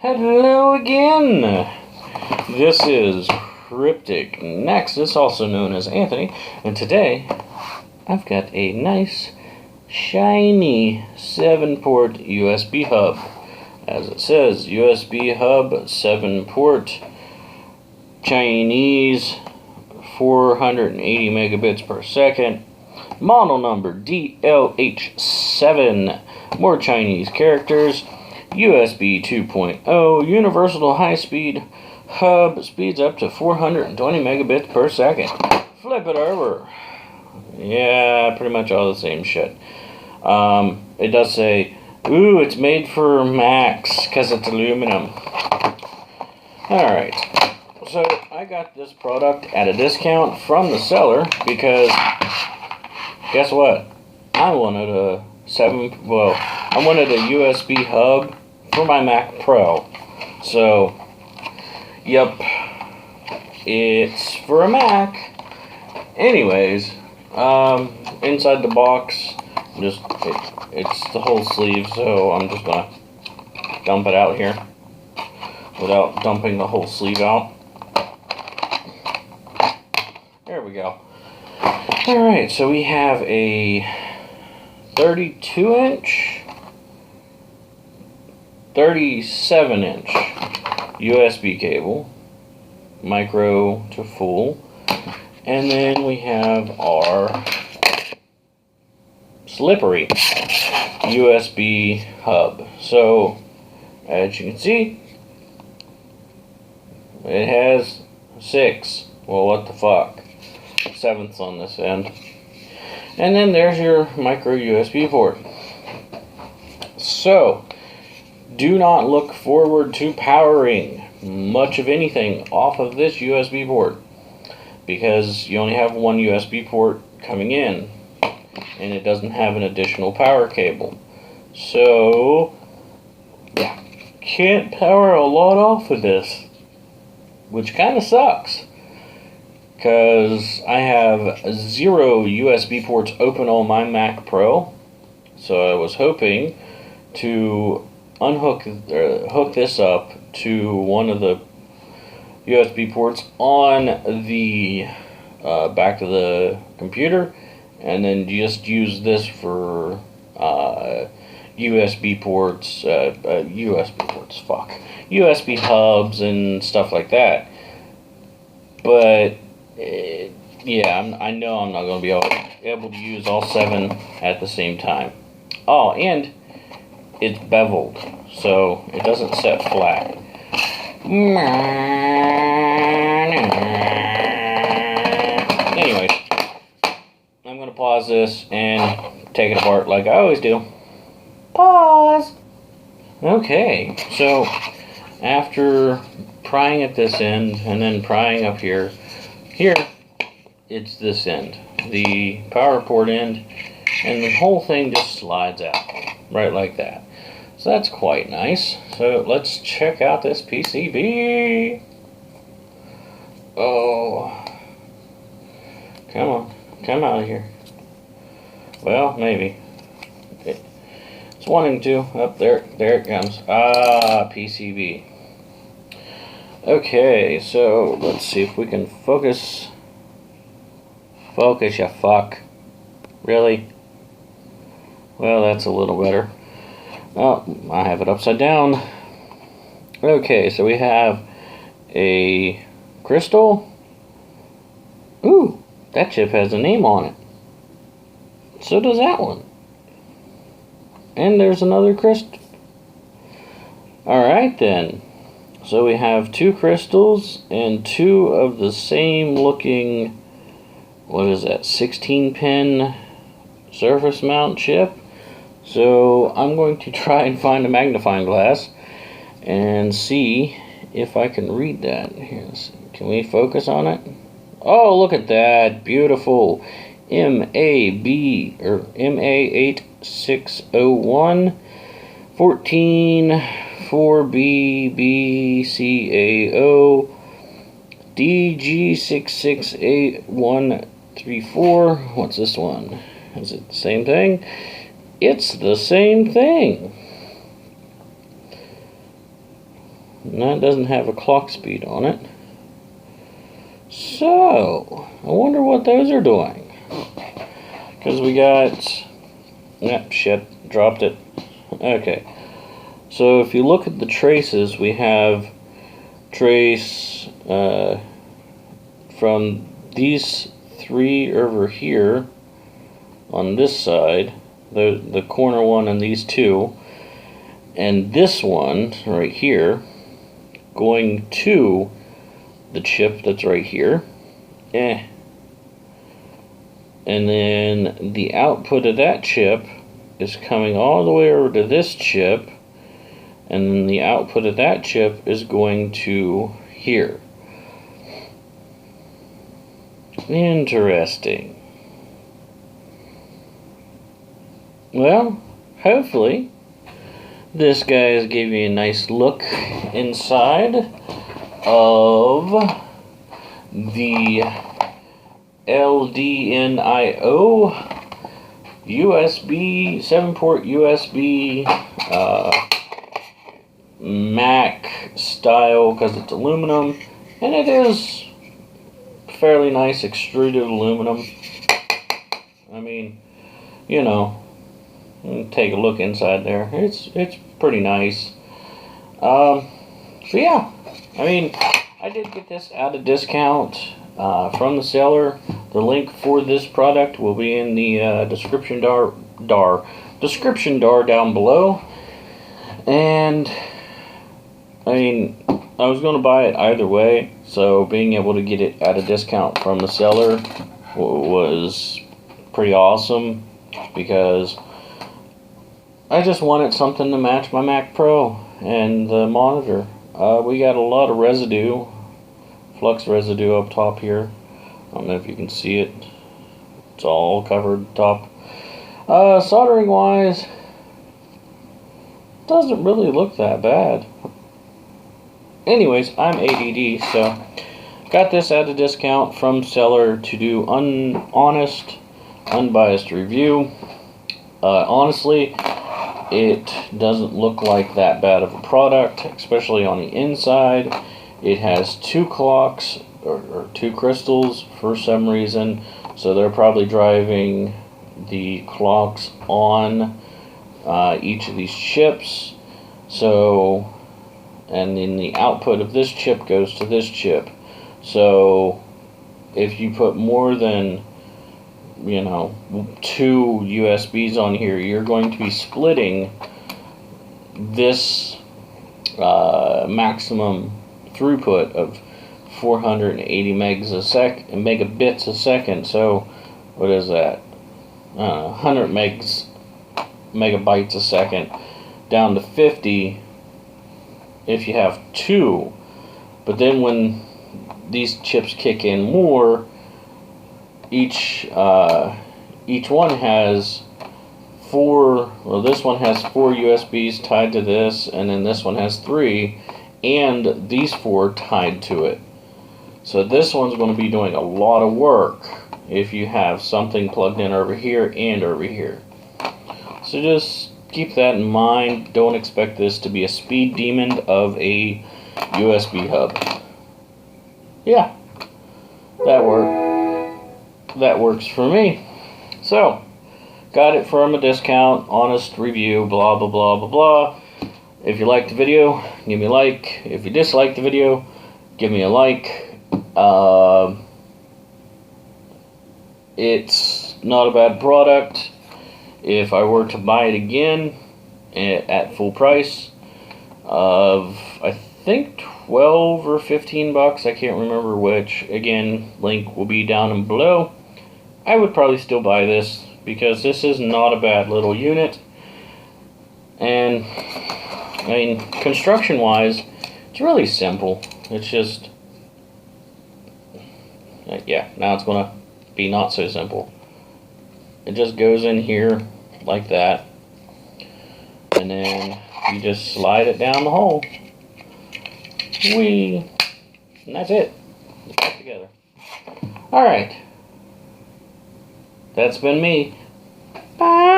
Hello again! This is KrypticNexus, also known as Anthony, and today I've got a nice, shiny 7-port USB hub. As it says, USB hub 7-port, Chinese, 480 megabits per second, model number DLH7, more Chinese characters, USB 2.0, universal high-speed hub, speeds up to 420 megabits per second. Flip it over. Yeah, pretty much all the same shit. It does say, ooh, it's made for Macs, because it's aluminum. Alright, so I got this product at a discount from the seller, because, guess what? I wanted a USB hub for my Mac Pro. So, yep, it's for a Mac. Anyways, inside the box, it's the whole sleeve, so I'm just gonna dump it out here without dumping the whole sleeve out. There we go. Alright, so we have a 32-inch, 37-inch USB cable, micro to full, and then we have our slippery USB hub. So, as you can see, it has 6, well, what the fuck, 7ths on this end. And then there's your micro USB port. So, do not look forward to powering much of anything off of this USB port, because you only have one USB port coming in, and it doesn't have an additional power cable. So, yeah, can't power a lot off of this, which kind of sucks, because I have 0 USB ports open on my Mac Pro. So I was hoping to hook this up to one of the USB ports on the back of the computer, and then just use this for USB hubs and stuff like that. But yeah, I know I'm not going to be able to use all 7 at the same time. Oh, and it's beveled, so it doesn't set flat. Anyways, I'm going to pause this and take it apart like I always do. Pause! Okay, so after prying at this end and then prying up here, it's this end, the power port end, and the whole thing just slides out, right like that. So that's quite nice. So let's check out this PCB. Oh, come on, come out of here. Well, maybe. It's wanting to. Up there it comes. Ah, PCB. Okay, so let's see if we can focus. Focus, you fuck. Really? Well, that's a little better. Oh, I have it upside down. Okay, so we have a crystal. Ooh, that chip has a name on it. So does that one. And there's another crystal. Alright then. So we have 2 crystals and 2 of the same looking, what is that, 16-pin surface mount chip. So I'm going to try and find a magnifying glass and see if I can read that. Here, can we focus on it? Oh, look at that, beautiful. MA8601 14-4BBCAO DG668134. What's this one? Is it the same thing? It's the same thing. And that doesn't have a clock speed on it. So, I wonder what those are doing. Because we got... Yep, shit, dropped it. Okay. So if you look at the traces, we have trace from these three over here on this side, the corner one and these two, and this one right here going to the chip that's right here. And then the output of that chip is coming all the way over to this chip, and then the output of that chip is going to here. Interesting. Well, hopefully this guy has gave you a nice look inside of the LDNIO USB 7-port USB Mac style, because it's aluminum, and it is fairly nice extruded aluminum. I mean, you know, take a look inside there. It's pretty nice. So yeah, I mean, I did get this at a discount from the seller. The link for this product will be in the description bar down below. And I mean, I was going to buy it either way, so being able to get it at a discount from the seller was pretty awesome, because I just wanted something to match my Mac Pro and the monitor. We got a lot of residue, flux residue up top here. I don't know if you can see it. It's all covered top. Soldering wise, doesn't really look that bad. Anyways, I'm ADD, so got this at a discount from seller to do honest, unbiased review. Honestly, it doesn't look like that bad of a product, especially on the inside. It has two clocks, or two crystals for some reason, so they're probably driving the clocks on each of these chips. So, and then the output of this chip goes to this chip. So if you put more than, you know, 2 USBs on here, you're going to be splitting this maximum throughput of 480 megabits a second. So what is that? 100 megabytes a second, down to 50 if you have 2. But then when these chips kick in more, each one has 4, well, this one has 4 USBs tied to this, and then this one has 3, and these 4 tied to it. So this one's going to be doing a lot of work if you have something plugged in over here and over here. So just keep that in mind. Don't expect this to be a speed demon of a USB hub. Yeah, that works for me. So, got it from a discount, honest review, blah blah blah blah blah. If you liked the video, give me a like. If you disliked the video, give me a like. It's not a bad product. If I were to buy it again at full price of, I think, 12 or 15 bucks, I can't remember which, again, link will be down below, I would probably still buy this, because this is not a bad little unit. And I mean, construction wise, it's really simple. It's just, yeah, now it's gonna be not so simple. It just goes in here like that, and then you just slide it down the hole. Whee! And that's it. It's put together. Alright. That's been me. Bye!